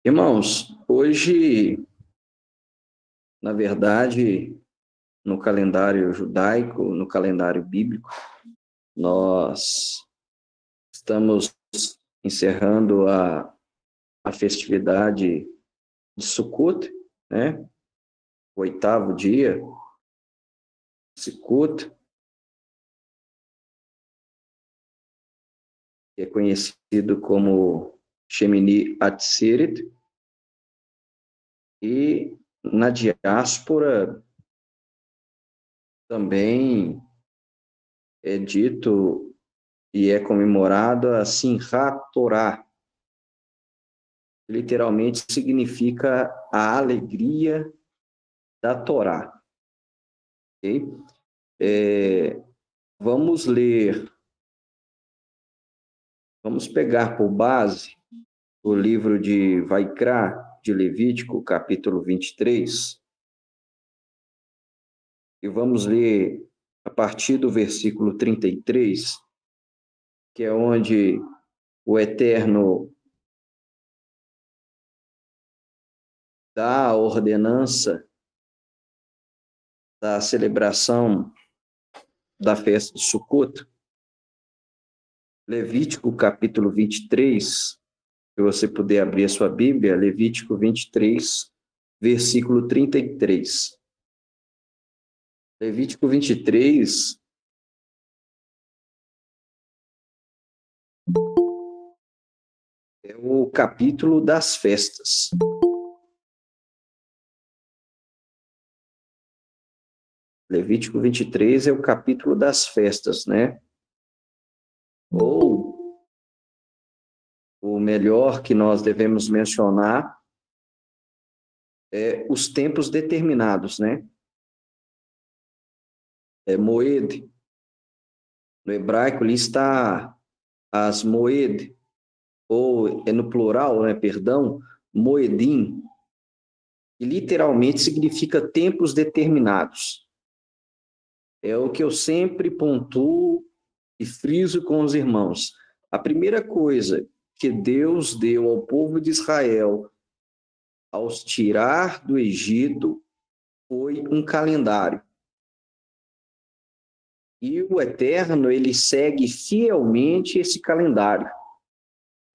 Irmãos, hoje, na verdade, no calendário judaico, no calendário bíblico, nós estamos encerrando a festividade de Sukkot, né? O oitavo dia, Sukkot, que é conhecido como Shemini Atzeret, e na diáspora também é dito e é comemorado a Simchat Torá, literalmente significa a alegria da Torá. Okay? Vamos ler, vamos pegar por base o livro de Vaikra, de Levítico, capítulo 23, e vamos ler a partir do versículo 33, que é onde o Eterno dá a ordenança da celebração da festa de Sukkot. Levítico, capítulo 23, se você puder abrir a sua Bíblia, Levítico 23, versículo 33. Levítico 23 é o capítulo das festas. Levítico 23 é o capítulo das festas, né? Ou o melhor que nós devemos mencionar é os tempos determinados, né? É Moed. No hebraico ali está as Moed, ou é no plural, né? Perdão, Moedim, que literalmente significa tempos determinados. É o que eu sempre pontuo e friso com os irmãos. A primeira coisa que Deus deu ao povo de Israel ao os tirar do Egito foi um calendário. E o Eterno, ele segue fielmente esse calendário.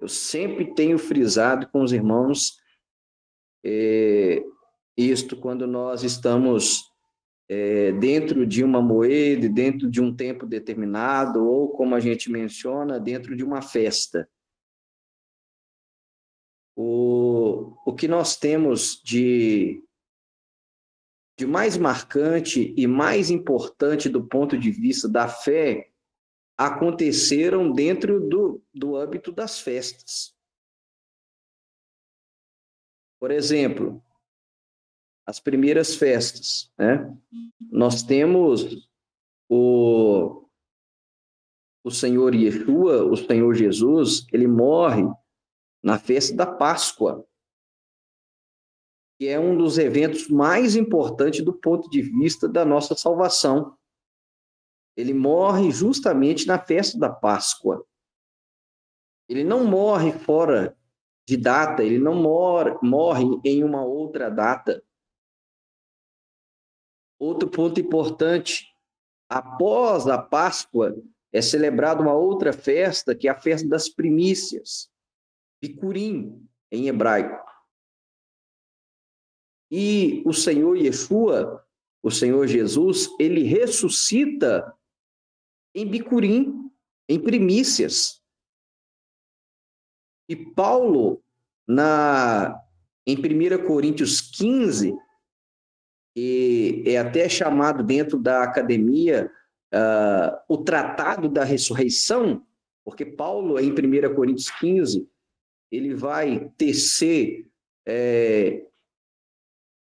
Eu sempre tenho frisado com os irmãos isto quando nós estamos dentro de uma moeda, dentro de um tempo determinado, ou, como a gente menciona, dentro de uma festa. O que nós temos de mais marcante e mais importante do ponto de vista da fé aconteceram dentro do âmbito das festas. Por exemplo, as primeiras festas, né? Nós temos o Senhor Yeshua, o Senhor Jesus, ele morre na festa da Páscoa, que é um dos eventos mais importantes do ponto de vista da nossa salvação. Ele morre justamente na festa da Páscoa. Ele não morre fora de data, ele não morre em uma outra data. Outro ponto importante, após a Páscoa, é celebrada uma outra festa, que é a festa das primícias, Bicurim, em hebraico. E o Senhor Yeshua, o Senhor Jesus, ele ressuscita em Bicurim, em primícias. E Paulo, em 1 Coríntios 15, e é até chamado dentro da academia o Tratado da Ressurreição, porque Paulo, em 1 Coríntios 15, ele vai tecer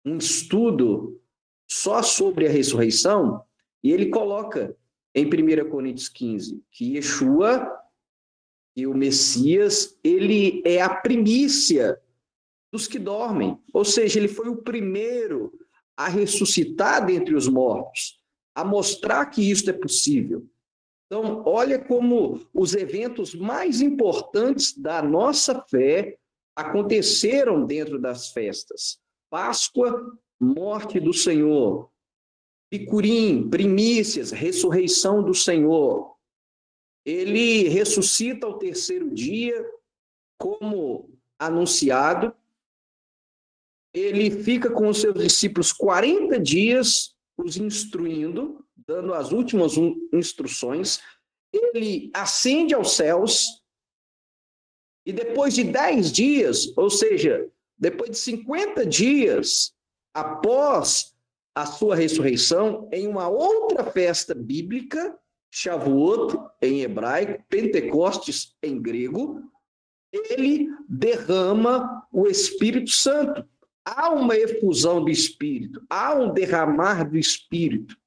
um estudo só sobre a ressurreição, e ele coloca em 1 Coríntios 15 que Yeshua, e o Messias, ele é a primícia dos que dormem, ou seja, ele foi o primeiro a ressuscitar dentre os mortos, a mostrar que isso é possível. Então, olha como os eventos mais importantes da nossa fé aconteceram dentro das festas. Páscoa, morte do Senhor. Bicurim, primícias, ressurreição do Senhor. Ele ressuscita ao terceiro dia, como anunciado. Ele fica com os seus discípulos 40 dias, os instruindo, dando as últimas instruções. Ele ascende aos céus, e depois de 10 dias, ou seja, depois de 50 dias após a sua ressurreição, em uma outra festa bíblica, Shavuot em hebraico, Pentecostes em grego, ele derrama o Espírito Santo. Há uma efusão do Espírito, há um derramar do Espírito.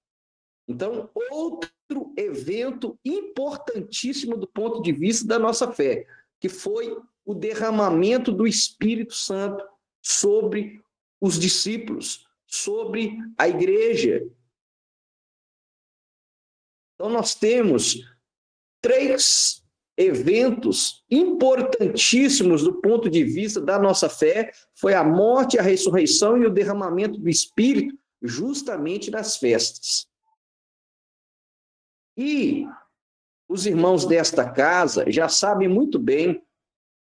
Então, outro evento importantíssimo do ponto de vista da nossa fé, que foi o derramamento do Espírito Santo sobre os discípulos, sobre a igreja. Então, nós temos 3 eventos importantíssimos do ponto de vista da nossa fé, foi a morte, a ressurreição e o derramamento do Espírito, justamente nas festas. E os irmãos desta casa já sabem muito bem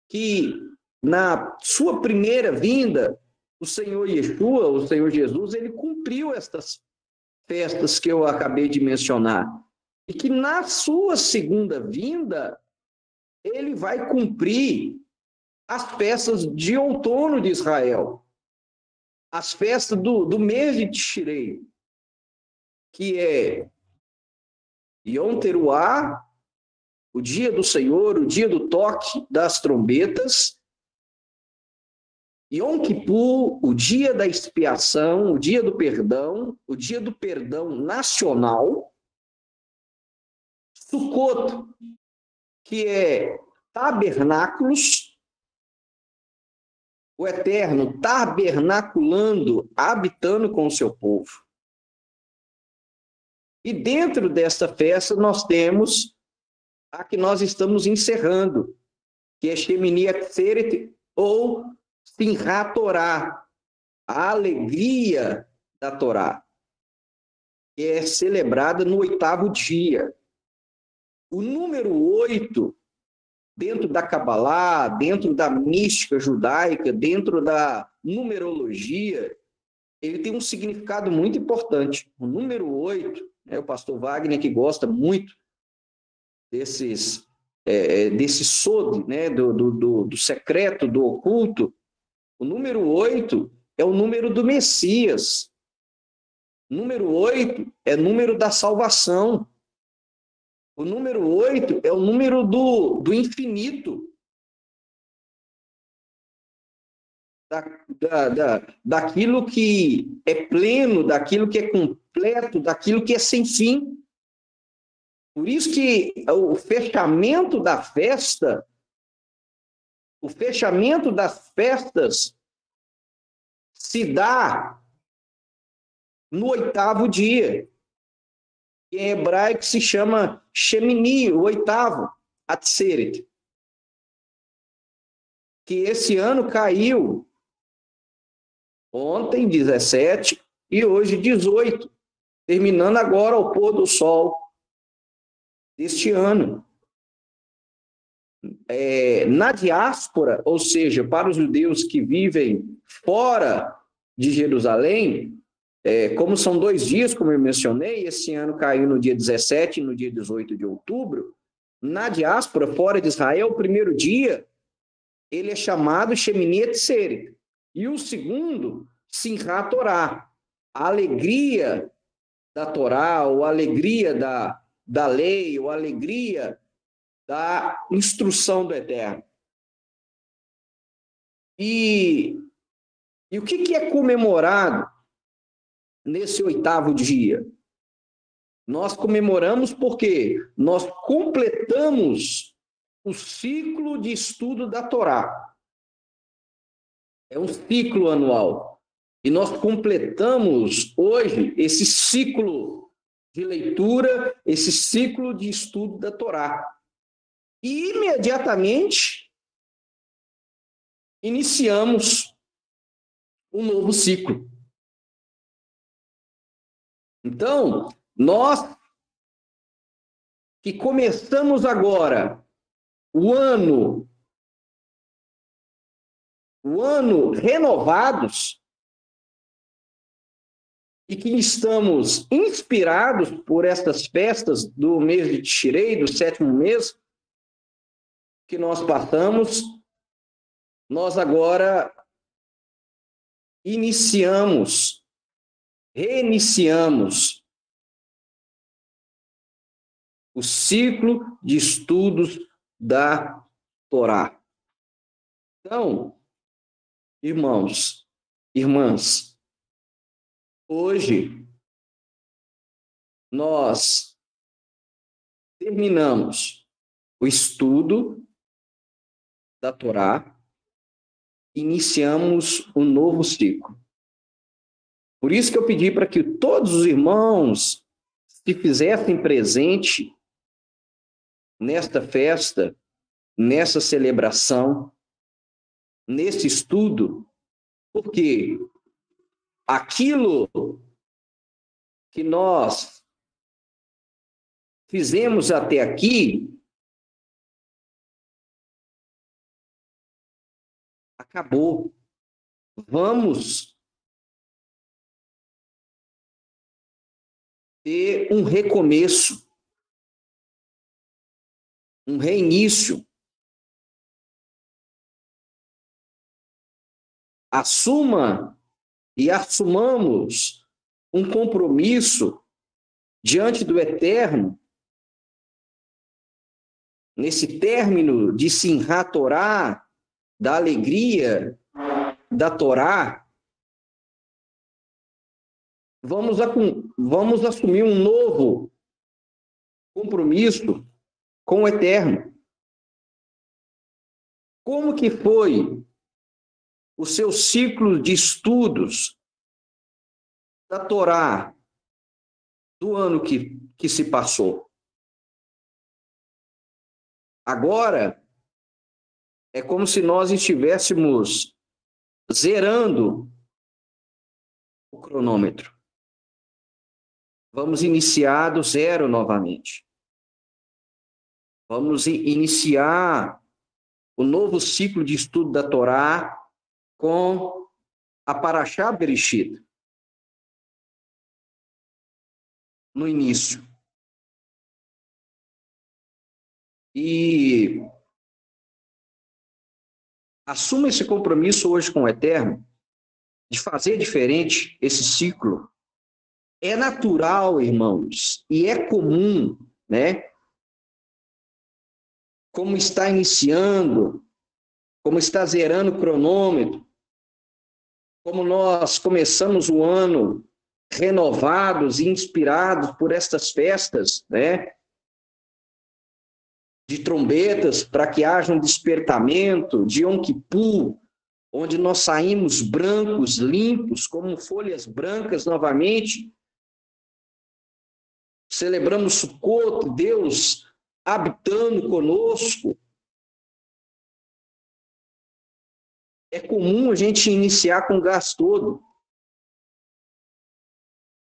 que na sua primeira vinda, o Senhor Yeshua, o Senhor Jesus, ele cumpriu estas festas que eu acabei de mencionar. E que na sua segunda vinda, ele vai cumprir as festas de outono de Israel, as festas do mês de Tishrei, que é Yom Teruah, o dia do Senhor, o dia do toque das trombetas, Yom Kippur, o dia da expiação, o dia do perdão nacional, Sukkot, que é tabernáculos, o Eterno tabernaculando, habitando com o seu povo. E dentro desta festa nós temos a que nós estamos encerrando, que é Shemini Atzeret, ou Simchat Torá, a alegria da Torá, que é celebrada no 8º dia. O número 8, dentro da Cabalá, dentro da mística judaica, dentro da numerologia, ele tem um significado muito importante. O número 8, o pastor Wagner, que gosta muito desse sod, do secreto, do oculto, o número 8 é o número do Messias. O número 8 é o número da salvação. O número 8 é o número do infinito. Daquilo que é pleno, daquilo que é completo, daquilo que é sem fim. Por isso que o fechamento das festas se dá no 8º dia. Em hebraico se chama Shemini, o 8º, Atzeret. Que esse ano caiu ontem, 17, e hoje, 18, terminando agora ao pôr do sol deste ano. Na diáspora, ou seja, para os judeus que vivem fora de Jerusalém, como são 2 dias, como eu mencionei, esse ano caiu no dia 17 e no dia 18 de outubro, na diáspora, fora de Israel, o primeiro dia, ele é chamado Shemini Atzeret. E o segundo, Simchat Torá, a alegria da Torá, ou a alegria da lei, ou a alegria da instrução do Eterno. E o que é comemorado nesse 8º dia? Nós comemoramos porque nós completamos o ciclo de estudo da Torá. É um ciclo anual. E nós completamos hoje esse ciclo de leitura, esse ciclo de estudo da Torá. E imediatamente iniciamos um novo ciclo. Então, nós que começamos agora o ano renovados e que estamos inspirados por estas festas do mês de Tishrei, do 7º mês que nós passamos, nós agora reiniciamos o ciclo de estudos da Torá. Então, irmãos, irmãs, hoje nós terminamos o estudo da Torá, iniciamos um novo ciclo. Por isso que eu pedi para que todos os irmãos se fizessem presente nesta festa, nessa celebração, nesse estudo, porque aquilo que nós fizemos até aqui acabou. Vamos ter um recomeço, um reinício. Assuma e assumamos um compromisso diante do Eterno, nesse término de Simchat Torá, da alegria da Torá. Vamos assumir um novo compromisso com o Eterno. Como que foi o seu ciclo de estudos da Torá do ano que se passou? Agora, é como se nós estivéssemos zerando o cronômetro. Vamos iniciar do zero novamente. Vamos iniciar o novo ciclo de estudo da Torá com a Parashá Bereshit. No início. E assuma esse compromisso hoje com o Eterno, de fazer diferente esse ciclo. É natural, irmãos, e é comum, né? Como está iniciando, como está zerando o cronômetro, como nós começamos o ano renovados e inspirados por estas festas, né? De trombetas, para que haja um despertamento, de Yom Kippur, onde nós saímos brancos, limpos, como folhas brancas novamente. Celebramos Sukkot, Deus habitando conosco. É comum a gente iniciar com o gás todo.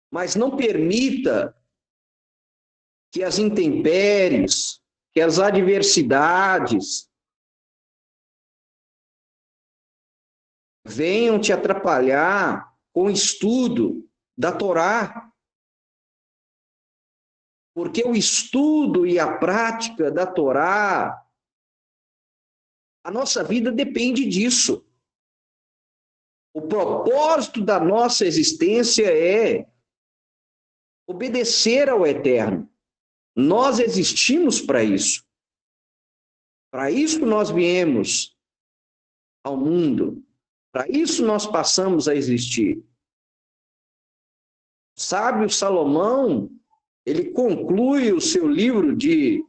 Mas não permita que as intempéries, que as adversidades venham te atrapalhar com o estudo da Torá. Porque o estudo e a prática da Torá, a nossa vida depende disso. O propósito da nossa existência é obedecer ao Eterno. Nós existimos para isso. Para isso nós viemos ao mundo. Para isso nós passamos a existir. O sábio Salomão, ele conclui o seu livro de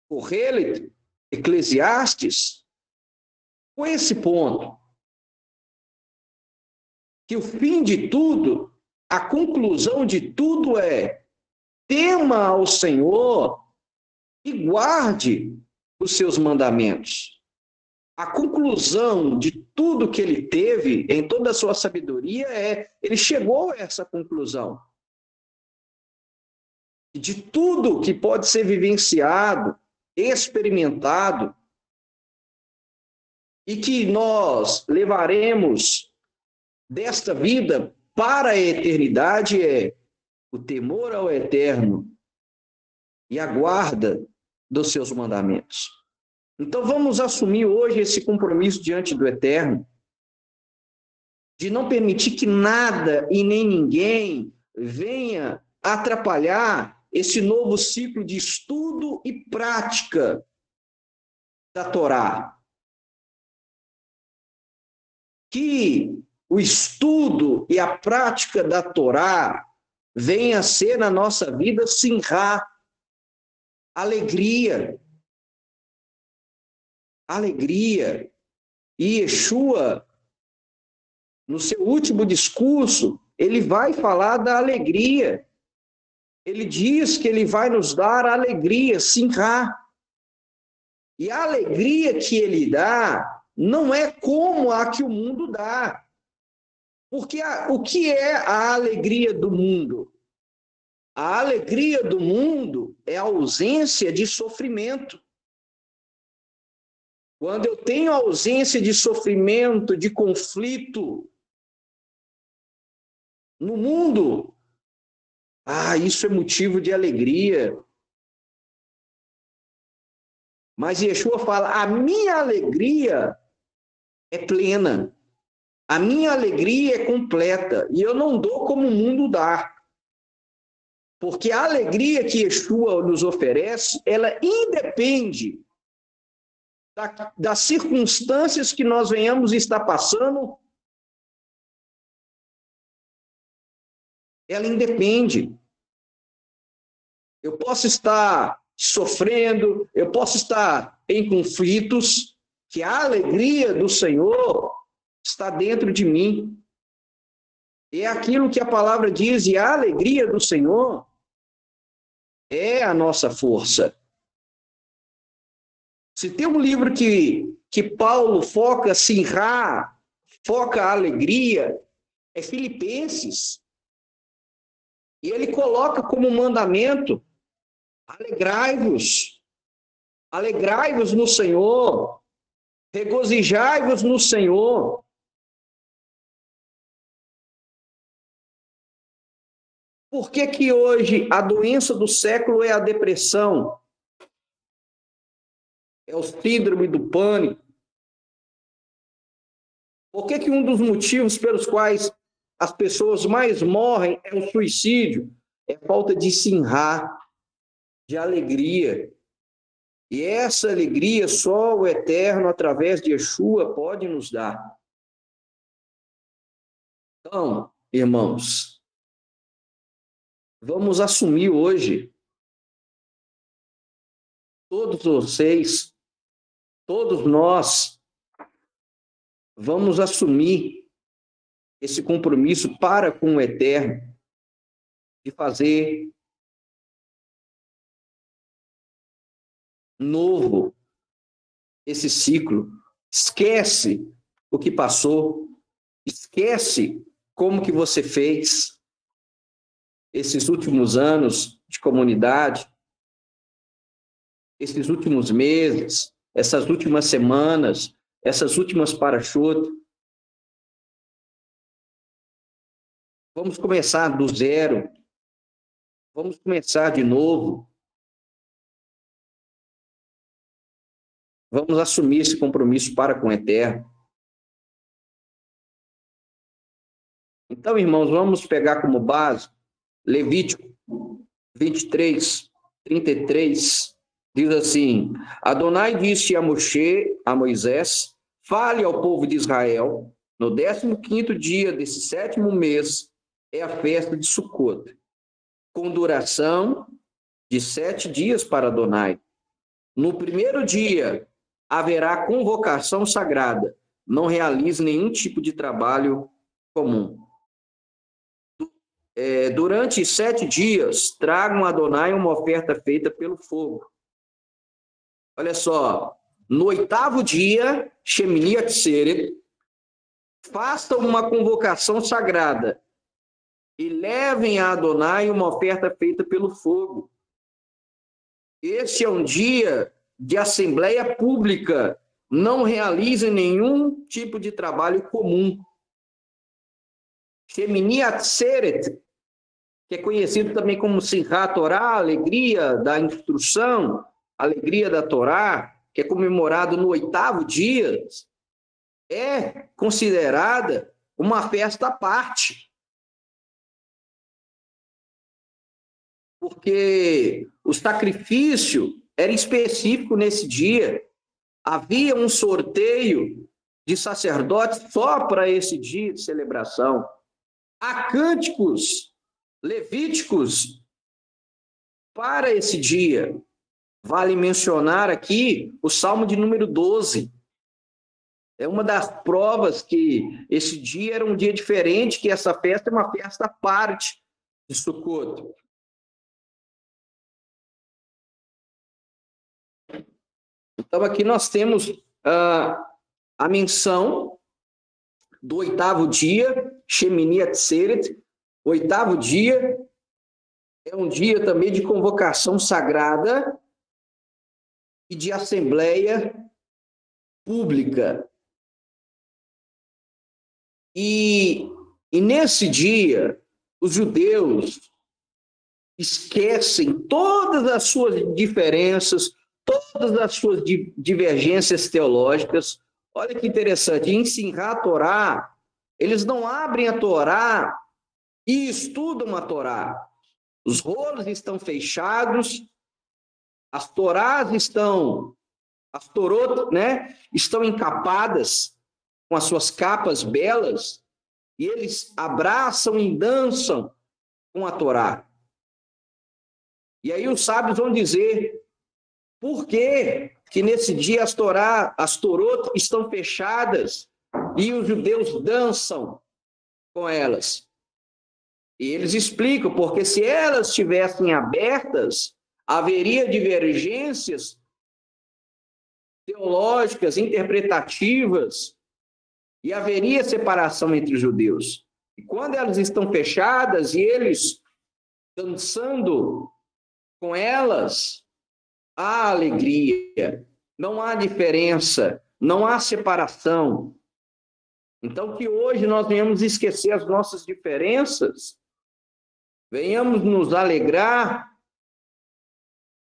Kohelet, Eclesiastes, com esse ponto. Que o fim de tudo, a conclusão de tudo é: tema ao Senhor e guarde os seus mandamentos. A conclusão de tudo que ele teve, em toda a sua sabedoria, ele chegou a essa conclusão. De tudo que pode ser vivenciado, experimentado, e que nós levaremos desta vida para a eternidade, é o temor ao eterno e a guarda dos seus mandamentos. Então vamos assumir hoje esse compromisso diante do eterno, de não permitir que nada e nem ninguém venha atrapalhar esse novo ciclo de estudo e prática da Torá. Que o estudo e a prática da Torá venha a ser na nossa vida simchá, alegria. Alegria. E Yeshua, no seu último discurso, ele vai falar da alegria. Ele diz que ele vai nos dar alegria, simchá. E a alegria que ele dá não é como a que o mundo dá. Porque o que é a alegria do mundo? A alegria do mundo é a ausência de sofrimento. Quando eu tenho ausência de sofrimento, de conflito no mundo, isso é motivo de alegria. Mas Yeshua fala, a minha alegria é plena. A minha alegria é completa. E eu não dou como o mundo dá. Porque a alegria que Yeshua nos oferece, ela independe das circunstâncias que nós venhamos estar passando. Ela independe. Eu posso estar sofrendo, eu posso estar em conflitos, que a alegria do Senhor está dentro de mim. É aquilo que a palavra diz, e a alegria do Senhor é a nossa força. Se tem um livro que Paulo foca simchá, foca a alegria, é Filipenses. E ele coloca como mandamento, alegrai-vos no Senhor, regozijai-vos no Senhor. Por que que hoje a doença do século é a depressão? É o síndrome do pânico? Por que que um dos motivos pelos quais as pessoas mais morrem é o suicídio? É falta de simchá, de alegria. E essa alegria só o Eterno, através de Yeshua, pode nos dar. Então, irmãos, vamos assumir hoje, todos vocês, todos nós, vamos assumir esse compromisso para com o Eterno, de fazer novo esse ciclo. Esquece o que passou, esquece como que você fez esses últimos anos de comunidade, esses últimos meses, essas últimas semanas, essas últimas parashot. Vamos começar do zero. Vamos começar de novo. Vamos assumir esse compromisso para com o Eterno. Então, irmãos, vamos pegar como base Levítico 23, 33. Diz assim: Adonai disse a Moisés, fale ao povo de Israel, no 15º dia desse 7º mês é a festa de Sucot, com duração de 7 dias para Adonai. No primeiro dia haverá convocação sagrada, não realize nenhum tipo de trabalho comum. Durante 7 dias, tragam a Adonai uma oferta feita pelo fogo. Olha só, no 8º dia, Shemini Atzeret, façam uma convocação sagrada e levem a Adonai uma oferta feita pelo fogo. Este é um dia de assembleia pública. Não realizem nenhum tipo de trabalho comum. Shemini Atzeret, que é conhecido também como Simchat Torá, alegria da instrução, alegria da Torá, que é comemorado no 8º dia, é considerada uma festa à parte. Porque o sacrifício era específico nesse dia. Havia um sorteio de sacerdotes só para esse dia de celebração. Há cânticos levíticos para esse dia. Vale mencionar aqui o Salmo de número 12. É uma das provas que esse dia era um dia diferente, que essa festa é uma festa à parte de Sukkot. Então, aqui nós temos a menção do 8º dia, Shemini Atzeret. 8º dia é um dia também de convocação sagrada e de assembleia pública. E nesse dia, os judeus esquecem todas as suas diferenças, todas as suas divergências teológicas. Olha que interessante, em Simchat Torá, eles não abrem a Torá e estudam a Torá. Os rolos estão fechados, as Torás as Torot, né, estão encapadas com as suas capas belas, e eles abraçam e dançam com a Torá. E aí os sábios vão dizer por que nesse dia as Torot estão fechadas e os judeus dançam com elas. E eles explicam, porque se elas estivessem abertas, haveria divergências teológicas, interpretativas, e haveria separação entre os judeus. E quando elas estão fechadas e eles dançando com elas, há alegria, não há diferença, não há separação. Então, que hoje nós venhamos esquecer as nossas diferenças, venhamos nos alegrar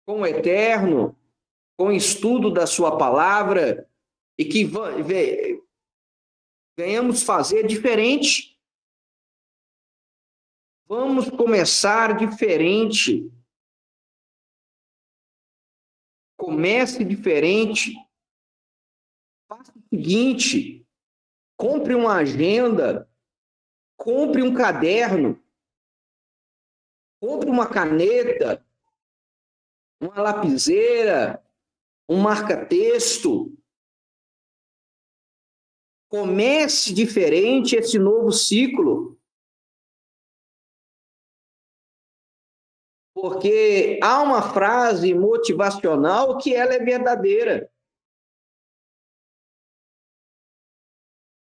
com o Eterno, com o estudo da sua palavra, e que venhamos fazer diferente. Vamos começar diferente. Comece diferente. Faça o seguinte: compre uma agenda, compre um caderno, compre uma caneta, uma lapiseira, um marca-texto. Comece diferente esse novo ciclo. Porque há uma frase motivacional que ela é verdadeira.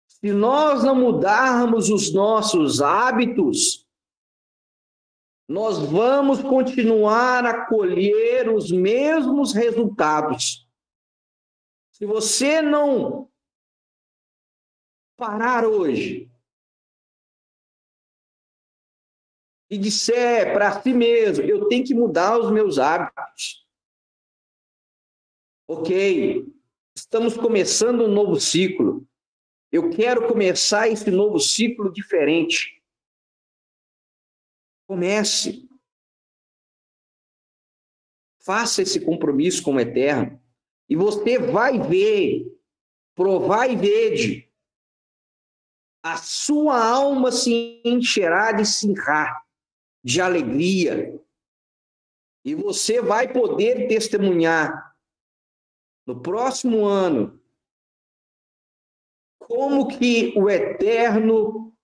Se nós não mudarmos os nossos hábitos, nós vamos continuar a colher os mesmos resultados. Se você não parar hoje e disser para si mesmo, eu tenho que mudar os meus hábitos. Ok, estamos começando um novo ciclo. Eu quero começar esse novo ciclo diferente. Comece. Faça esse compromisso com o Eterno. E você vai ver, provar e vede. A sua alma se encherá de simchá, de alegria. E você vai poder testemunhar no próximo ano como que o Eterno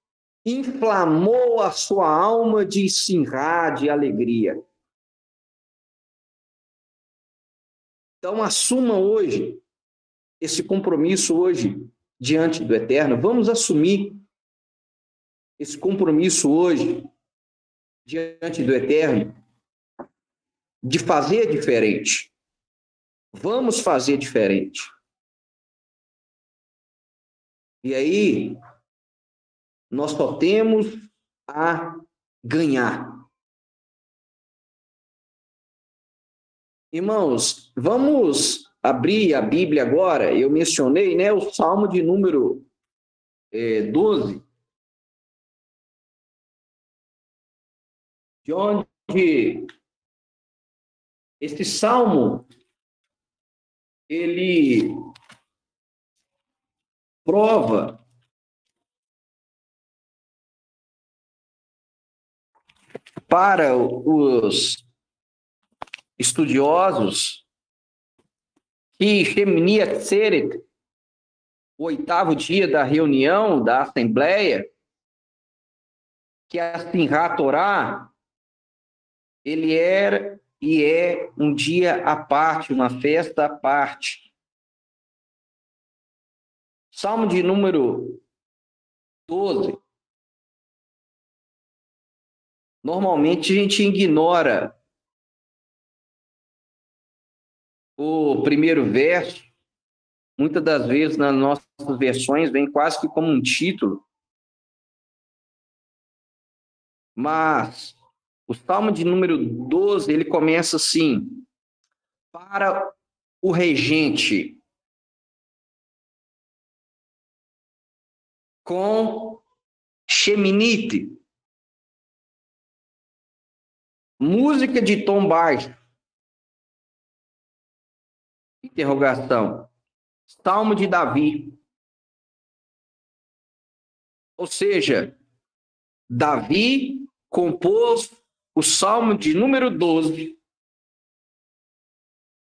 inflamou a sua alma de simchá, de alegria. Então, assuma hoje esse compromisso hoje diante do Eterno? Vamos assumir esse compromisso hoje diante do Eterno de fazer diferente. Vamos fazer diferente. E aí, nós só temos a ganhar. Irmãos, vamos abrir a Bíblia agora. Eu mencionei, né, o Salmo de número 12, de onde este Salmo, ele prova para os estudiosos que Shemini Atzeret, o 8º dia da reunião da Assembleia, que a Simchat Torá, ele era e é um dia à parte, uma festa à parte. Salmo de número 12. Normalmente a gente ignora o primeiro verso. Muitas das vezes nas nossas versões vem quase que como um título. Mas o Salmo de número 12, ele começa assim: para o regente, com Sheminite, música de tom baixo, interrogação, Salmo de Davi. Ou seja, Davi compôs o Salmo de número 12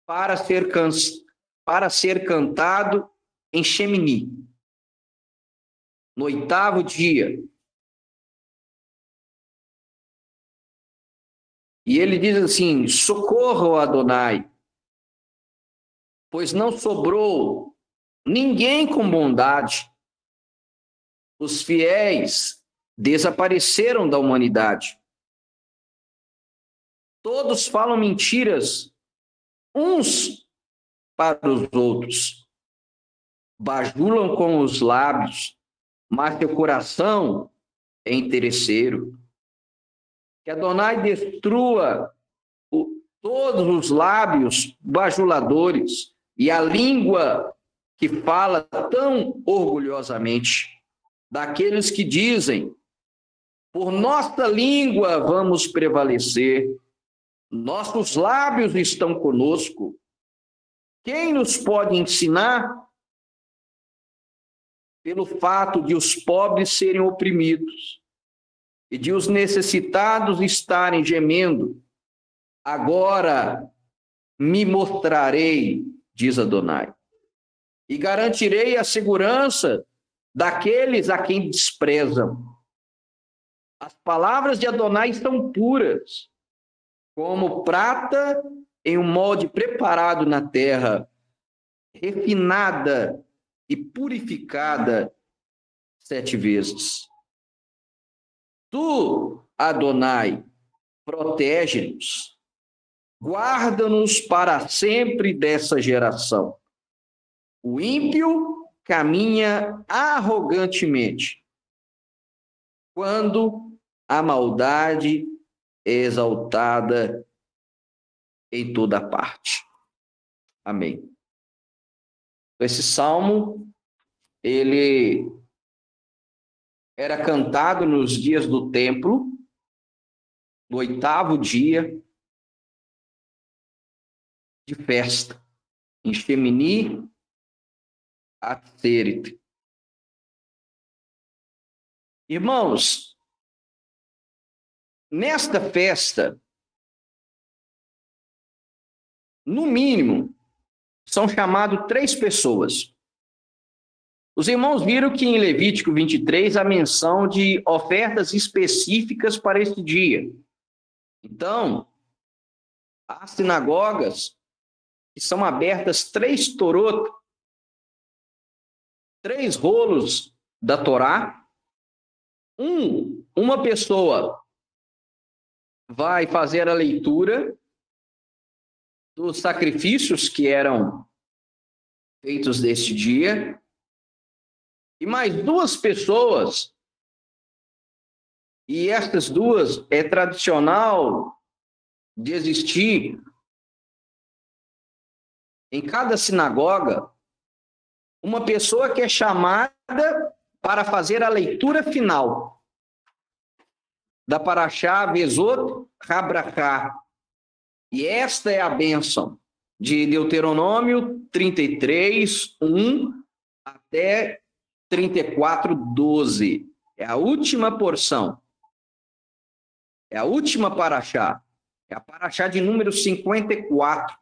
para ser cantado em Shemini, no 8º dia. E ele diz assim: socorro, Adonai, pois não sobrou ninguém com bondade. Os fiéis desapareceram da humanidade. Todos falam mentiras uns para os outros. Bajulam com os lábios, mas seu coração é interesseiro. Que Adonai destrua todos os lábios bajuladores e a língua que fala tão orgulhosamente, daqueles que dizem: por nossa língua vamos prevalecer, nossos lábios estão conosco. Quem nos pode ensinar? Pelo fato de os pobres serem oprimidos e de os necessitados estarem gemendo, agora me mostrarei, diz Adonai, e garantirei a segurança daqueles a quem desprezam. As palavras de Adonai são puras, como prata em um molde preparado na terra, refinada e purificada 7 vezes. Tu, Adonai, protege-nos, guarda-nos para sempre dessa geração. O ímpio caminha arrogantemente, quando a maldade é exaltada em toda parte. Amém. Esse salmo, ele era cantado nos dias do templo, no 8º dia de festa, em Shemini Atzeret. Irmãos, nesta festa, no mínimo, são chamadas 3 pessoas. Os irmãos viram que em Levítico 23 há menção de ofertas específicas para este dia. Então, há sinagogas que são abertas 3 torot 3 rolos da Torá. Uma pessoa vai fazer a leitura dos sacrifícios que eram feitos neste dia, e mais 2 pessoas, e essas 2 é tradicional de existir em cada sinagoga, uma pessoa que é chamada para fazer a leitura final da Parashá Vezot Habrachá. E esta é a bênção de Deuteronômio 33, 1 até 34, 12. É a última porção. É a última Parashá. É a Parashá de número 54.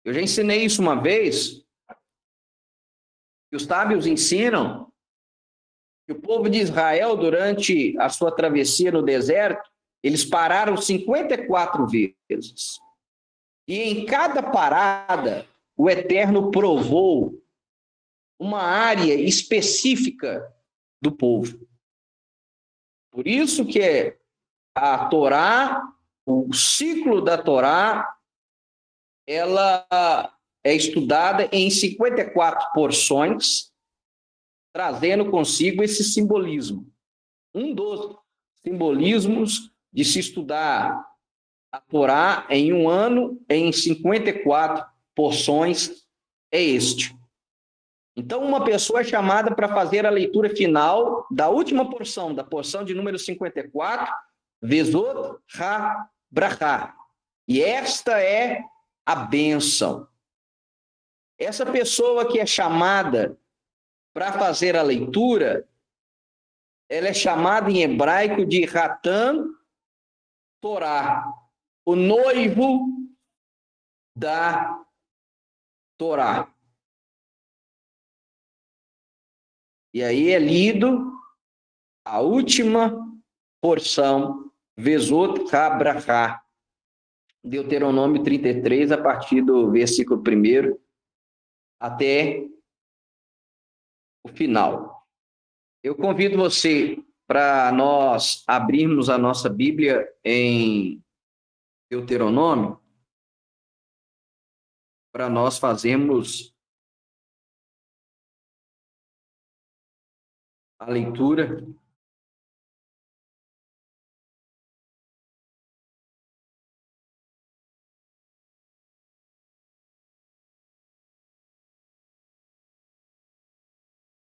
Eu já ensinei isso uma vez, que os sábios ensinam que o povo de Israel, durante a sua travessia no deserto, eles pararam 54 vezes. E em cada parada, o Eterno provou uma área específica do povo. Por isso que a Torá, o ciclo da Torá, ela é estudada em 54 porções, trazendo consigo esse simbolismo. Um dos simbolismos de se estudar a Torá em um ano, em 54 porções, é este. Então, uma pessoa é chamada para fazer a leitura final da última porção, da porção de número 54, Vezot HaBrachá. E esta é a bênção. Essa pessoa que é chamada para fazer a leitura, ela é chamada em hebraico de Hatan Torá, o noivo da Torá. E aí é lido a última porção, Vezot HaBrachá, Deuteronômio 33, a partir do versículo 1 até o final. Eu convido você para nós abrirmos a nossa Bíblia em Deuteronômio, para nós fazermos a leitura.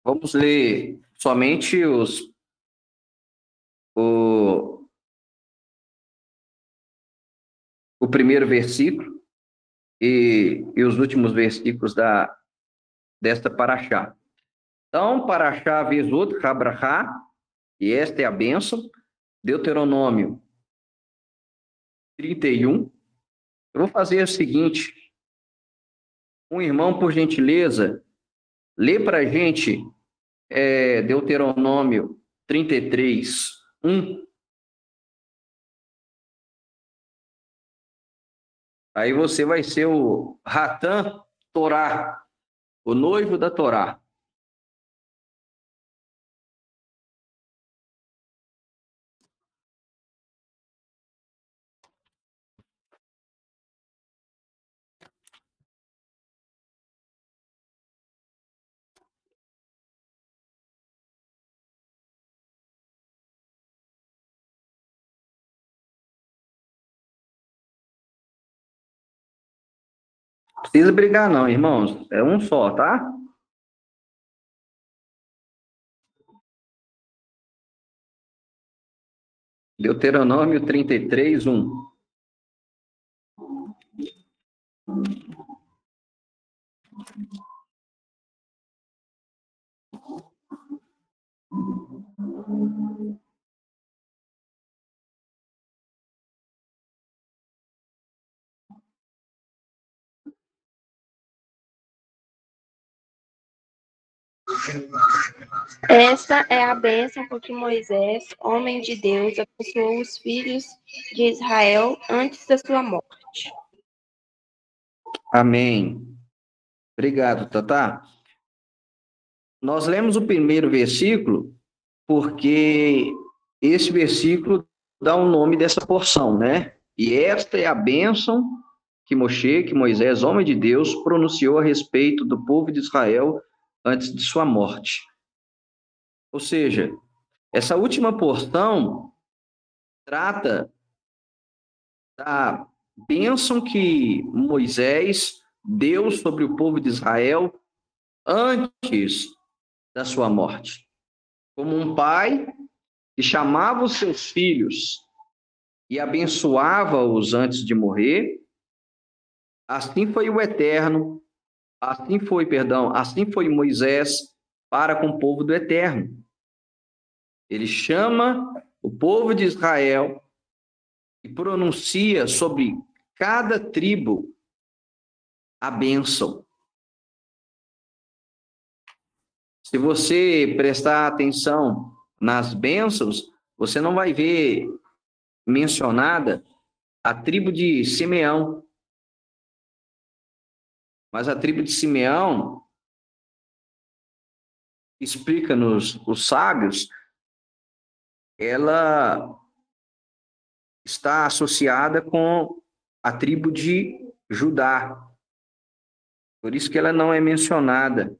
Vamos ler somente o primeiro versículo e os últimos versículos desta Parashá. Então, Parashá Vezot HaBrachá, e esta é a bênção, Deuteronômio 31. Eu vou fazer o seguinte, um irmão, por gentileza, lê para a gente Deuteronômio 33, 1. Aí você vai ser o Hatan Torá, o noivo da Torá. Não precisa brigar não, irmãos. É um só, tá? Deuteronômio 33, 1. Esta é a bênção com que Moisés, homem de Deus, abençoou os filhos de Israel antes da sua morte. Amém. Obrigado, Tatá. Nós lemos o primeiro versículo porque esse versículo dá o nome dessa porção, né? E esta é a bênção que Moisés, homem de Deus, pronunciou a respeito do povo de Israel antes de sua morte. Ou seja, essa última porção trata da bênção que Moisés deu sobre o povo de Israel antes da sua morte. Como um pai que chamava os seus filhos e abençoava-os antes de morrer, assim foi o Eterno, assim foi Moisés para com o povo do Eterno. Ele chama o povo de Israel e pronuncia sobre cada tribo a bênção. Se você prestar atenção nas bênçãos, você não vai ver mencionada a tribo de Simeão. Mas a tribo de Simeão, explica-nos os sábios, ela está associada com a tribo de Judá. Por isso que ela não é mencionada,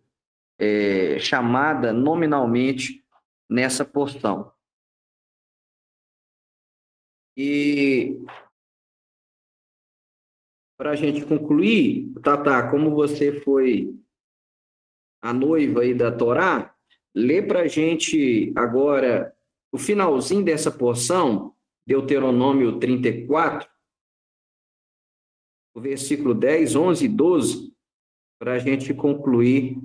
chamada nominalmente nessa porção. E para a gente concluir, Tatá, como você foi a noiva aí da Torá, lê para a gente agora o finalzinho dessa porção, Deuteronômio 34, o versículo 10, 11 e 12, para a gente concluir,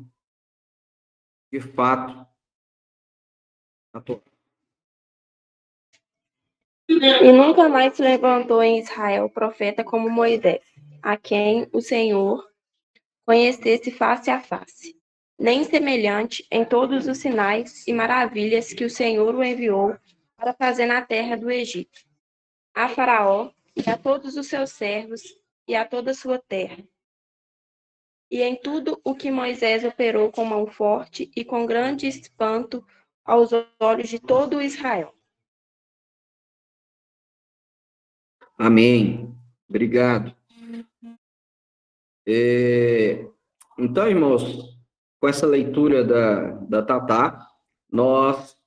de fato, a Torá. E nunca mais se levantou em Israel profeta como Moisés, a quem o Senhor conhecesse face a face, nem semelhante em todos os sinais e maravilhas que o Senhor o enviou para fazer na terra do Egito, a Faraó e a todos os seus servos e a toda a sua terra. E em tudo o que Moisés operou com mão forte e com grande espanto aos olhos de todo Israel. Amém. Obrigado. Então, irmãos, com essa leitura da Tatá, nós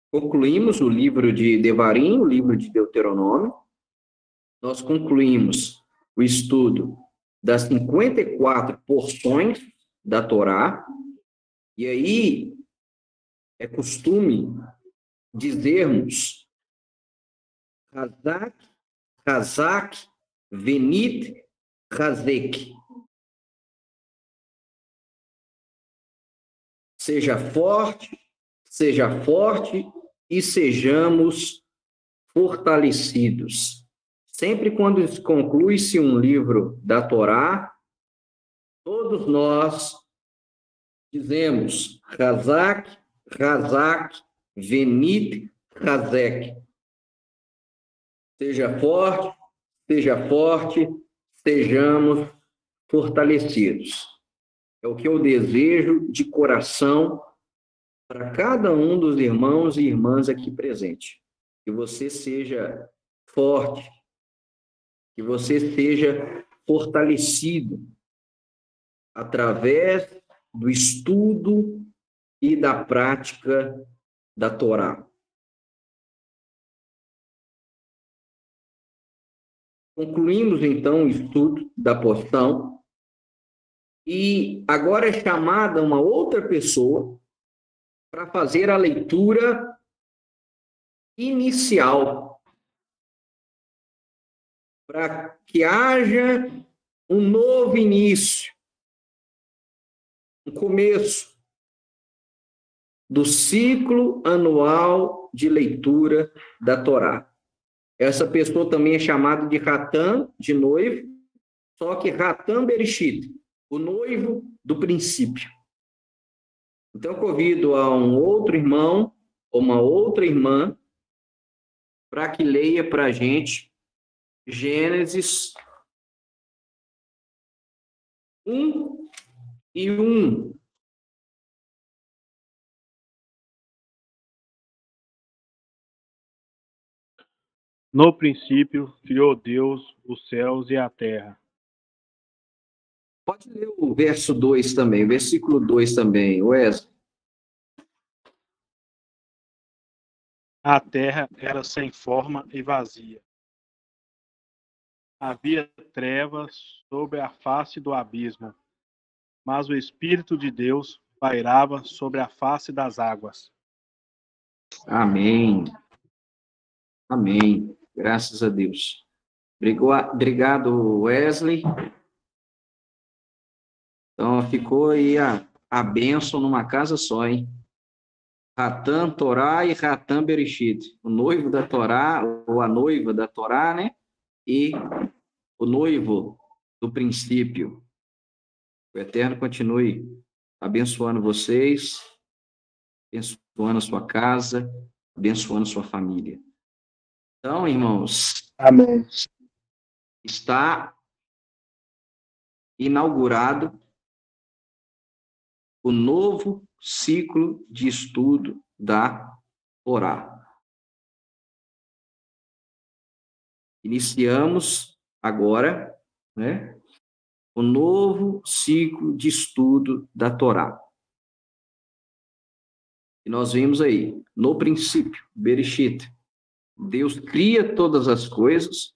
concluímos o livro de Devarim, o livro de Deuteronômio. Nós concluímos o estudo das 54 porções da Torá. E aí é costume dizermos Hazak, Venit, Hazek. Seja forte e sejamos fortalecidos. Sempre quando conclui-se um livro da Torá, todos nós dizemos Hazak, Venit, Hazek. Seja forte, sejamos fortalecidos. É o que eu desejo de coração para cada um dos irmãos e irmãs aqui presentes. Que você seja forte, que você seja fortalecido através do estudo e da prática da Torá. Concluímos, então, o estudo da porção e agora é chamada uma outra pessoa para fazer a leitura inicial, para que haja um novo início, um começo do ciclo anual de leitura da Torá. Essa pessoa também é chamada de Ratan, de noivo, só que Ratan Bereshit, o noivo do princípio. Então, eu convido a um outro irmão ou uma outra irmã para que leia para a gente Gênesis 1 1. No princípio, criou Deus os céus e a terra. Pode ler o verso 2 também, o versículo 2 também, Wesley. A terra era sem forma e vazia. Havia trevas sobre a face do abismo, mas o Espírito de Deus pairava sobre a face das águas. Amém. Amém. Graças a Deus. Obrigado, Wesley. Então, ficou aí a bênção numa casa só, hein? Ratã, Torá e Ratã Bereshit. O noivo da Torá, ou a noiva da Torá, né? E o noivo do princípio. O Eterno continue abençoando vocês, abençoando a sua casa, abençoando a sua família. Então, irmãos, Amém. está inaugurado o novo ciclo de estudo da Torá. Iniciamos agora, né, o novo ciclo de estudo da Torá. E nós vimos aí, no princípio, Bereshit, Deus cria todas as coisas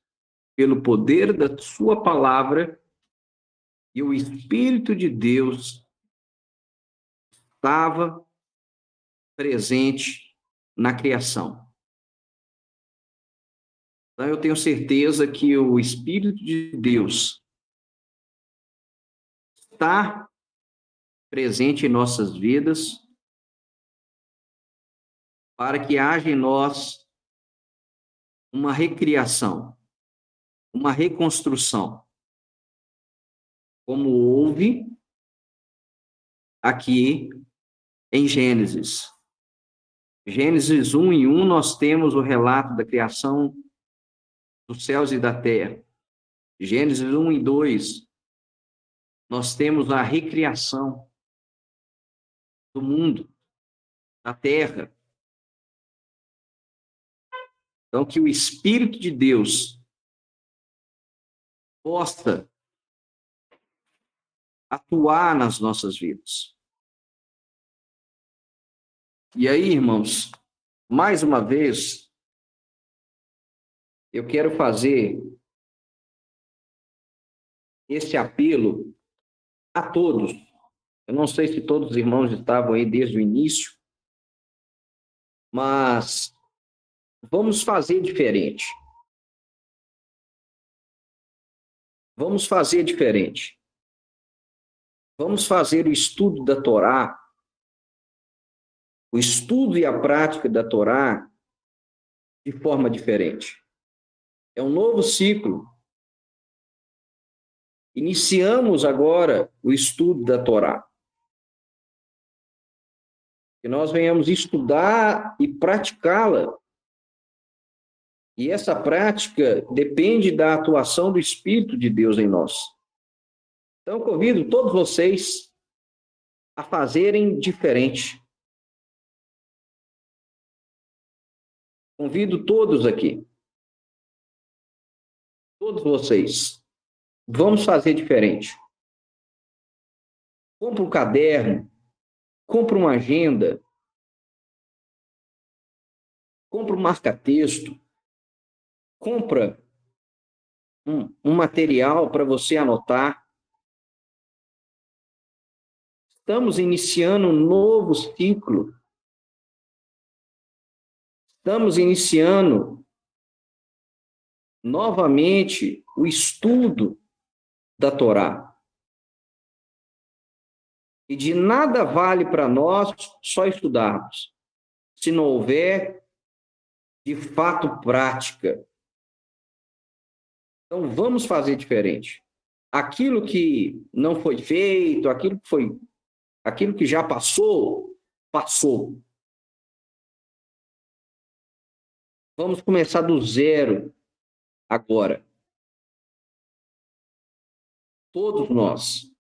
pelo poder da sua palavra e o Espírito de Deus estava presente na criação. Então, eu tenho certeza que o Espírito de Deus está presente em nossas vidas para que haja em nós uma recriação, uma reconstrução, como houve aqui em Gênesis. Gênesis 1:1, nós temos o relato da criação dos céus e da terra. Gênesis 1:2, nós temos a recriação do mundo, da terra. Então, que o Espírito de Deus possa atuar nas nossas vidas. E aí, irmãos, mais uma vez, eu quero fazer esse apelo a todos. Eu não sei se todos os irmãos estavam aí desde o início, mas vamos fazer diferente. Vamos fazer diferente. Vamos fazer o estudo da Torá, o estudo e a prática da Torá de forma diferente. É um novo ciclo. Iniciamos agora o estudo da Torá. Que nós venhamos estudar e praticá-la. E essa prática depende da atuação do Espírito de Deus em nós. Então, convido todos vocês a fazerem diferente. Convido todos aqui. Todos vocês. Vamos fazer diferente. Compre um caderno. Compre uma agenda. Compre um marca-texto. Compra um material para você anotar. Estamos iniciando um novo ciclo. Estamos iniciando novamente o estudo da Torá. E de nada vale para nós só estudarmos, se não houver, de fato, prática. Então, vamos fazer diferente. Aquilo que não foi feito, aquilo que já passou, passou. Vamos começar do zero agora. Todos nós.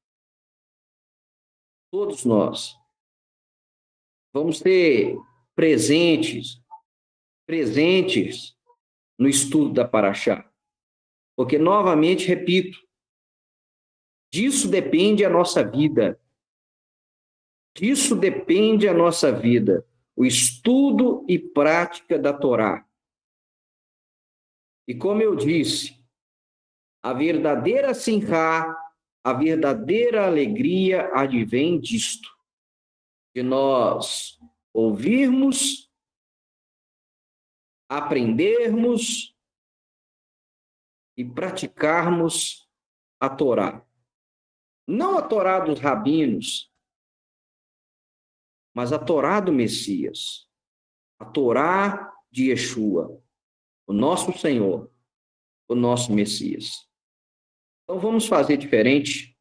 todos nós, vamos ser presentes no estudo da Paraxá. Porque, novamente, repito, disso depende a nossa vida. Disso depende a nossa vida. O estudo e prática da Torá. E como eu disse, a verdadeira simchá, a verdadeira alegria advém disto. De nós ouvirmos, aprendermos e praticarmos a Torá. Não a Torá dos rabinos, mas a Torá do Messias. A Torá de Yeshua, o nosso Senhor, o nosso Messias. Então vamos fazer diferente.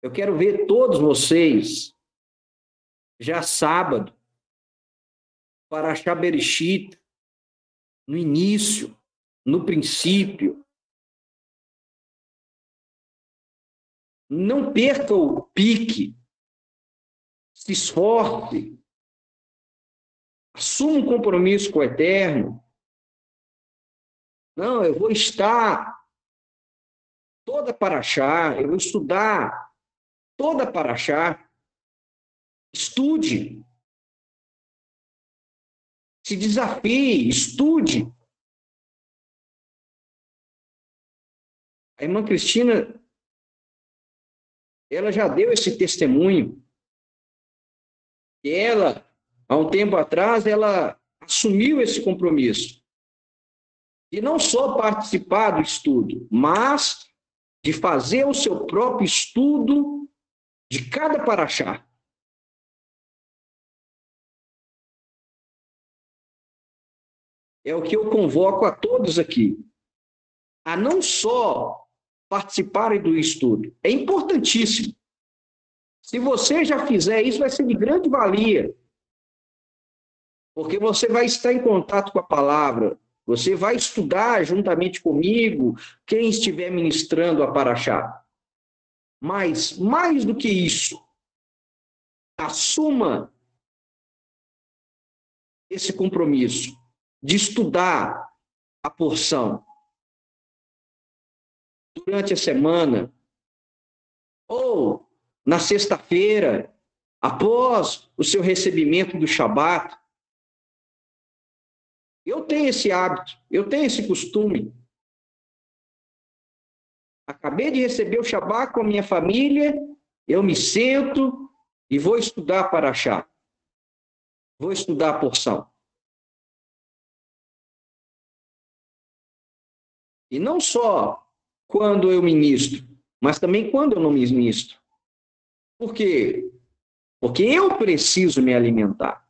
Eu quero ver todos vocês, já sábado, Paraxá Bereshit, no início, no princípio. Não perca o pique, se esforce, assuma um compromisso com o Eterno. Não, eu vou estar toda Paraxá, eu vou estudar toda Paraxá. Estude. Se desafie, estude. A irmã Cristina, ela já deu esse testemunho. E ela, há um tempo atrás, ela assumiu esse compromisso. E não só participar do estudo, mas de fazer o seu próprio estudo de cada paraxá. É o que eu convoco a todos aqui. A não só participarem do estudo. É importantíssimo. Se você já fizer isso, vai ser de grande valia. Porque você vai estar em contato com a palavra. Você vai estudar juntamente comigo, quem estiver ministrando a Paraxá. Mas, mais do que isso, assuma esse compromisso de estudar a porção durante a semana ou na sexta-feira, após o seu recebimento do Shabat. Eu tenho esse hábito, eu tenho esse costume. Acabei de receber o Shabat com a minha família, eu me sento e vou estudar Paraxá. Vou estudar a porção. E não só quando eu ministro, mas também quando eu não ministro. Por quê? Porque eu preciso me alimentar.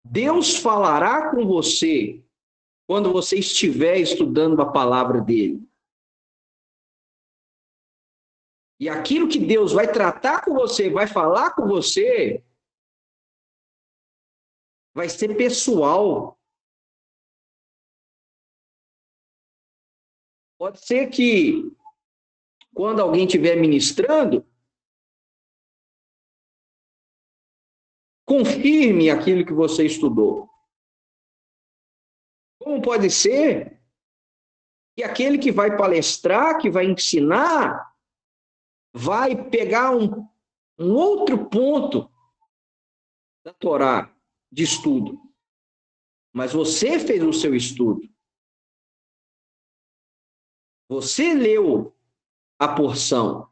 Deus falará com você quando você estiver estudando a palavra dele. E aquilo que Deus vai tratar com você, vai falar com você, vai ser pessoal. Pode ser que, quando alguém estiver ministrando, confirme aquilo que você estudou. Como pode ser que aquele que vai palestrar, que vai ensinar, vai pegar um outro ponto da Torá de estudo. Mas você fez o seu estudo. Você leu a porção.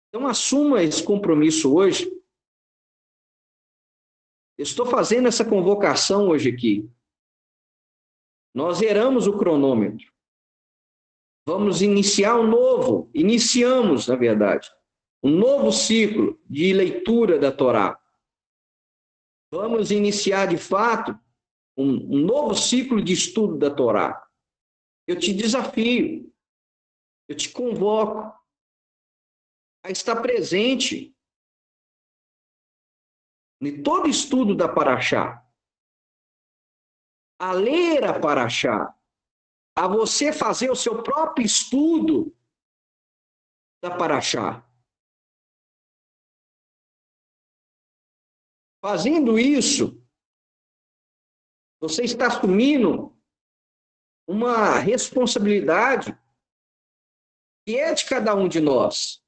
Então, assuma esse compromisso hoje. Eu estou fazendo essa convocação hoje aqui. Nós zeramos o cronômetro. Vamos iniciar iniciamos, na verdade, um novo ciclo de leitura da Torá. Vamos iniciar, de fato, um novo ciclo de estudo da Torá. Eu te desafio, eu te convoco a estar presente em todo estudo da Paraxá, a ler a Paraxá, a você fazer o seu próprio estudo da Paraxá. Fazendo isso, você está assumindo uma responsabilidade que é de cada um de nós.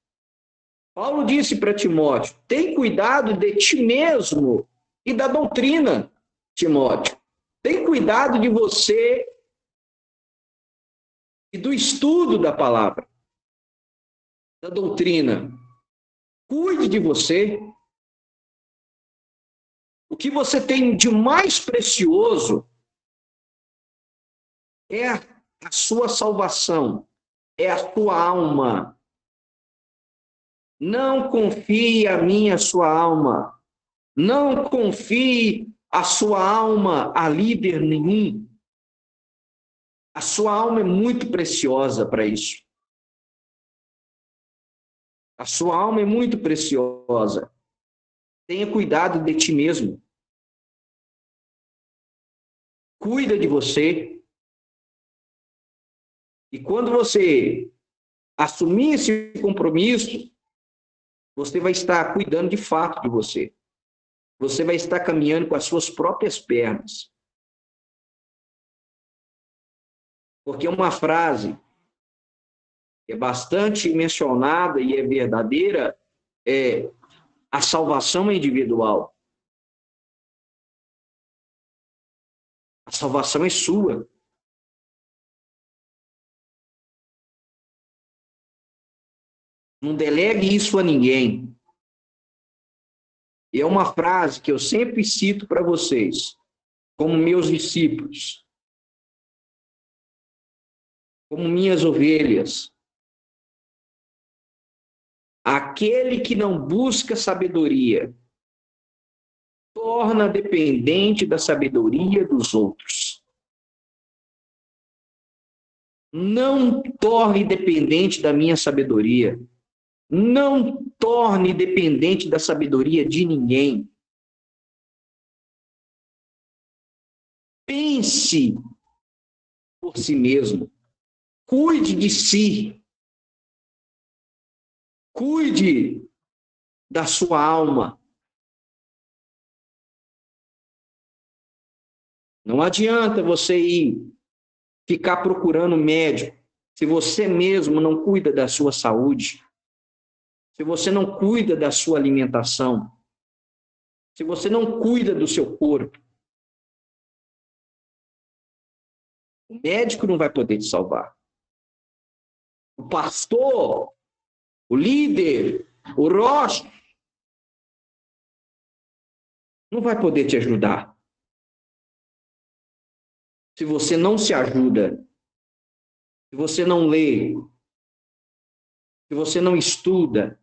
Paulo disse para Timóteo: tem cuidado de ti mesmo e da doutrina, Timóteo. Tem cuidado de você e do estudo da palavra, da doutrina. Cuide de você. O que você tem de mais precioso é a sua salvação, é a sua alma. Não confie a mim, a sua alma. Não confie a sua alma a líder nenhum. A sua alma é muito preciosa para isso. A sua alma é muito preciosa. Tenha cuidado de ti mesmo. Cuida de você. E quando você assumir esse compromisso, você vai estar cuidando de fato de você. Você vai estar caminhando com as suas próprias pernas. Porque uma frase que é bastante mencionada e é verdadeira é: a salvação é individual. A salvação é sua. Não delegue isso a ninguém. E é uma frase que eu sempre cito para vocês, como meus discípulos, como minhas ovelhas. Aquele que não busca sabedoria torna dependente da sabedoria dos outros. Não torne dependente da minha sabedoria. Não torne dependente da sabedoria de ninguém. Pense por si mesmo. Cuide de si. Cuide da sua alma. Não adianta você ir ficar procurando médico se você mesmo não cuida da sua saúde, se você não cuida da sua alimentação, se você não cuida do seu corpo. O médico não vai poder te salvar. O pastor, o líder, o rocha, não vai poder te ajudar. Se você não se ajuda, se você não lê, se você não estuda,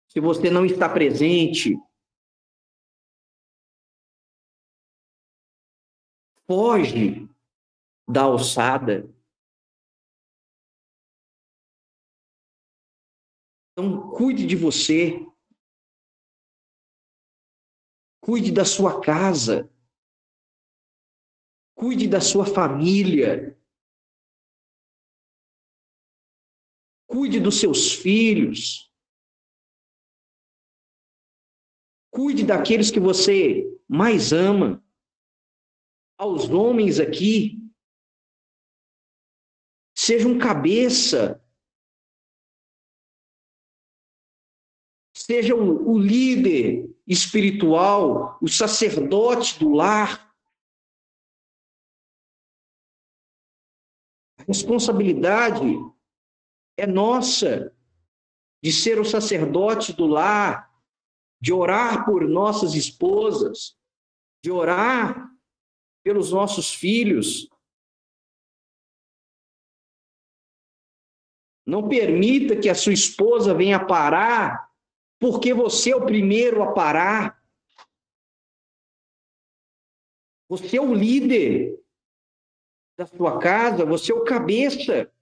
se você não está presente, foge da alçada. Então, cuide de você. Cuide da sua casa. Cuide da sua família. Cuide dos seus filhos. Cuide daqueles que você mais ama. Aos homens aqui, seja um cabeça. Seja o líder espiritual, o sacerdote do lar. A responsabilidade é nossa de ser o sacerdote do lar, de orar por nossas esposas, de orar pelos nossos filhos. Não permita que a sua esposa venha parar, porque você é o primeiro a parar. Você é o líder da sua casa, você é o cabeça.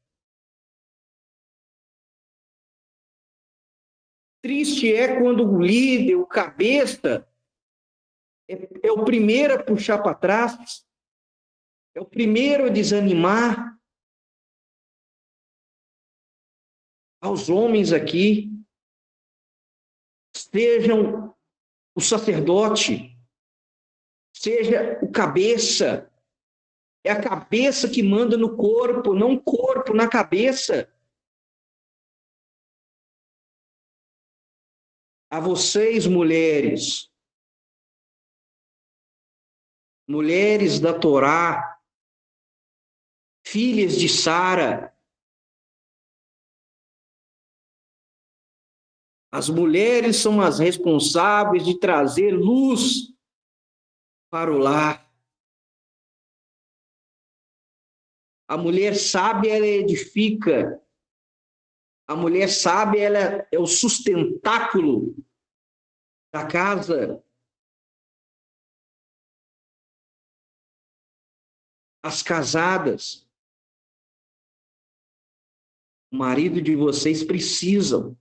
Triste é quando o líder, o cabeça, é o primeiro a puxar para trás, é o primeiro a desanimar. aos homens aqui, sejam o sacerdote, seja o cabeça. É a cabeça que manda no corpo, não o corpo na cabeça. A vocês, mulheres, mulheres da Torá, filhas de Sara, as mulheres são as responsáveis de trazer luz para o lar. A mulher sábia, ela edifica. A mulher sábia, ela é o sustentáculo da casa. As casadas, o marido de vocês precisam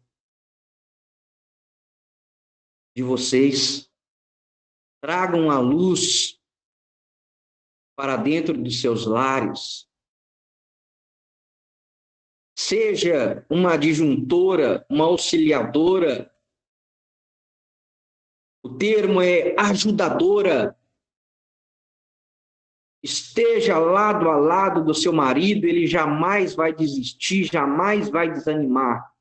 de vocês. Tragam a luz para dentro dos seus lares. Seja uma adjuntora, uma auxiliadora. O termo é ajudadora. Esteja lado a lado do seu marido, ele jamais vai desistir, jamais vai desanimar.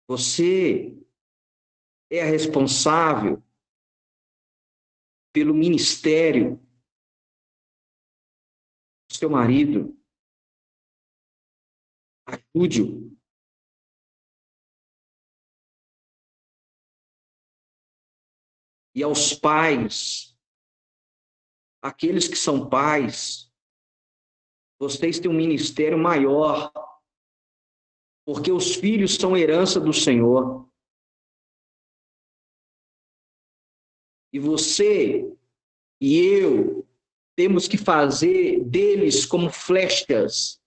Você é a responsável pelo ministério do seu marido. Ajude-o. E aos pais, aqueles que são pais, vocês têm um ministério maior, porque os filhos são herança do Senhor. E você e eu temos que fazer deles como flechas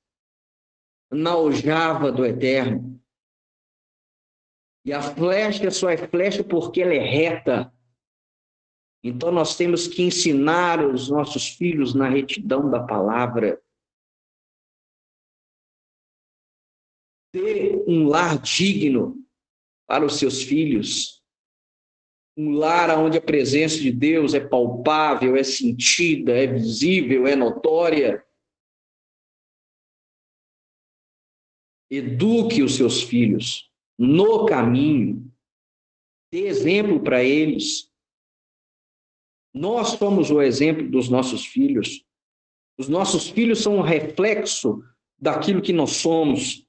na aljava do Eterno. E a flecha só é flecha porque ela é reta. Então nós temos que ensinar os nossos filhos na retidão da palavra. Ter um lar digno para os seus filhos. Um lar onde a presença de Deus é palpável, é sentida, é visível, é notória. Eduque os seus filhos no caminho. Dê exemplo para eles. Nós somos o exemplo dos nossos filhos. Os nossos filhos são um reflexo daquilo que nós somos.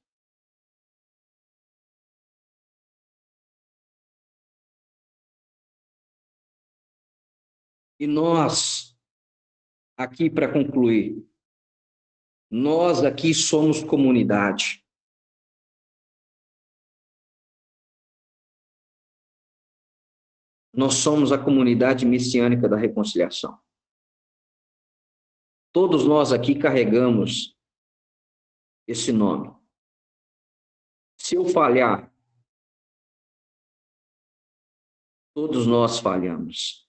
E nós, aqui para concluir, nós aqui somos comunidade. Nós somos a comunidade messiânica da reconciliação. Todos nós aqui carregamos esse nome. Se eu falhar, todos nós falhamos.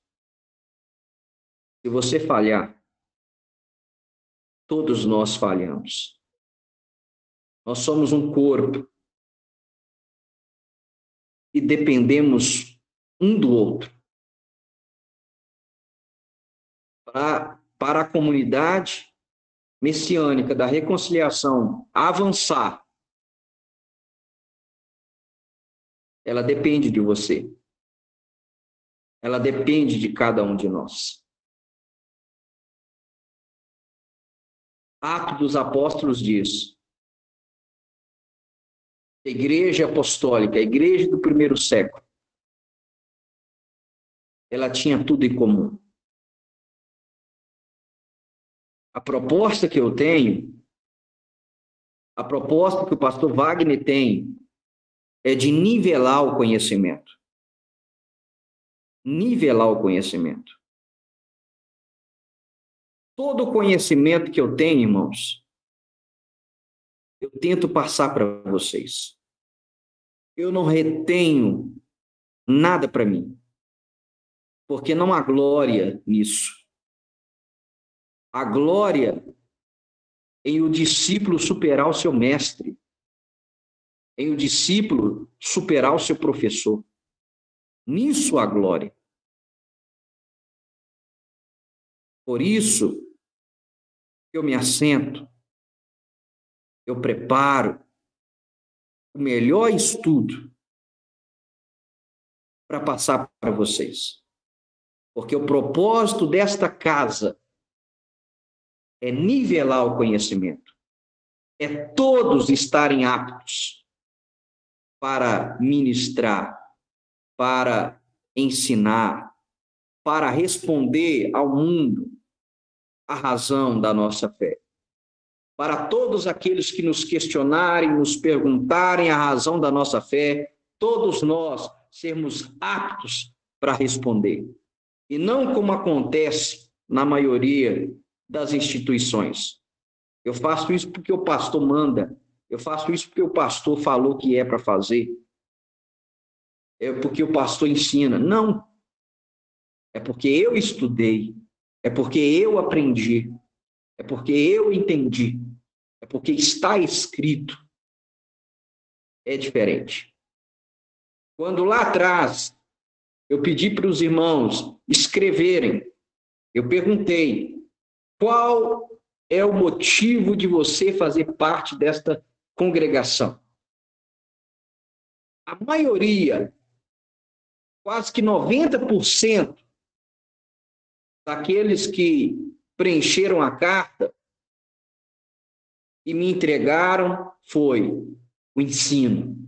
Se você falhar, todos nós falhamos. Nós somos um corpo e dependemos um do outro. Para a comunidade messiânica da reconciliação avançar, ela depende de você. Ela depende de cada um de nós. Atos dos Apóstolos diz: a igreja apostólica, a igreja do primeiro século, ela tinha tudo em comum. A proposta que eu tenho, a proposta que o pastor Wagner tem, é de nivelar o conhecimento. Nivelar o conhecimento. Todo o conhecimento que eu tenho, irmãos, eu tento passar para vocês. Eu não retenho nada para mim, porque não há glória nisso. A glória em o discípulo superar o seu mestre, em o discípulo superar o seu professor. Nisso há glória. Por isso, eu me assento, eu preparo o melhor estudo para passar para vocês. Porque o propósito desta casa é nivelar o conhecimento, é todos estarem aptos para ministrar, para ensinar, para responder ao mundo a razão da nossa fé. Para todos aqueles que nos questionarem, nos perguntarem a razão da nossa fé, todos nós sermos aptos para responder. E não como acontece na maioria das instituições. Eu faço isso porque o pastor manda, eu faço isso porque o pastor falou que é para fazer, é porque o pastor ensina. Não, é porque eu estudei, é porque eu aprendi, é porque eu entendi, é porque está escrito. É diferente. Quando lá atrás eu pedi para os irmãos escreverem, eu perguntei: qual é o motivo de você fazer parte desta congregação? A maioria, quase que 90% daqueles que preencheram a carta e me entregaram foi o ensino.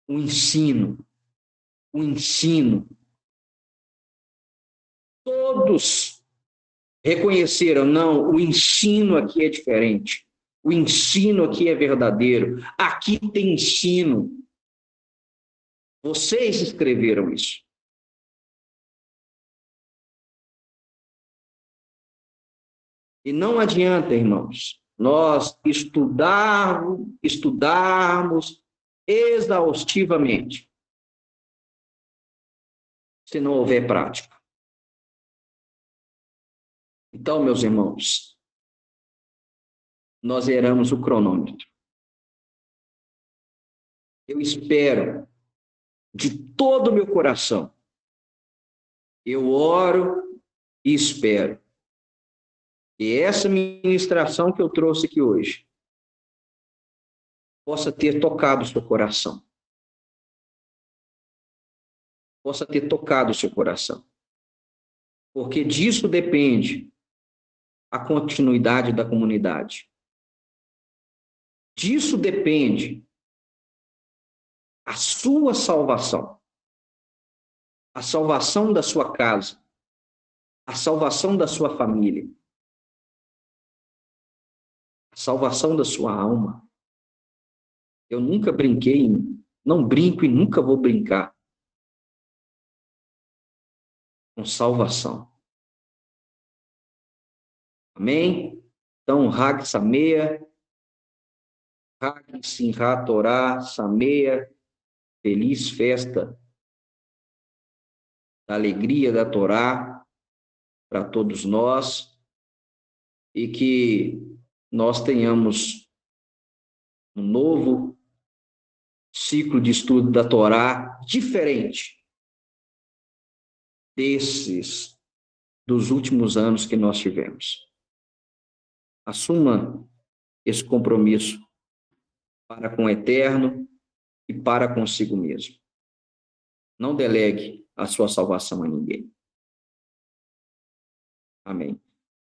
O ensino. O ensino. Todos reconheceram, não, o ensino aqui é diferente. O ensino aqui é verdadeiro. Aqui tem ensino. Vocês escreveram isso. E não adianta, irmãos, nós estudarmos exaustivamente, se não houver prática. Então, meus irmãos, nós zeramos o cronômetro. Eu espero, de todo o meu coração, eu oro e espero. E essa ministração que eu trouxe aqui hoje possa ter tocado o seu coração. Possa ter tocado o seu coração. Porque disso depende a continuidade da comunidade. Disso depende a sua salvação. A salvação da sua casa. A salvação da sua família. A salvação da sua alma. Eu nunca brinquei, não brinco e nunca vou brincar com salvação. Amém? Então, Hag Sameia, Hag Simchat Torah Sameia, feliz festa da alegria da Torá para todos nós e que nós tenhamos um novo ciclo de estudo da Torá diferente desses dos últimos anos que nós tivemos. Assuma esse compromisso para com o eterno e para consigo mesmo. Não delegue a sua salvação a ninguém. Amém.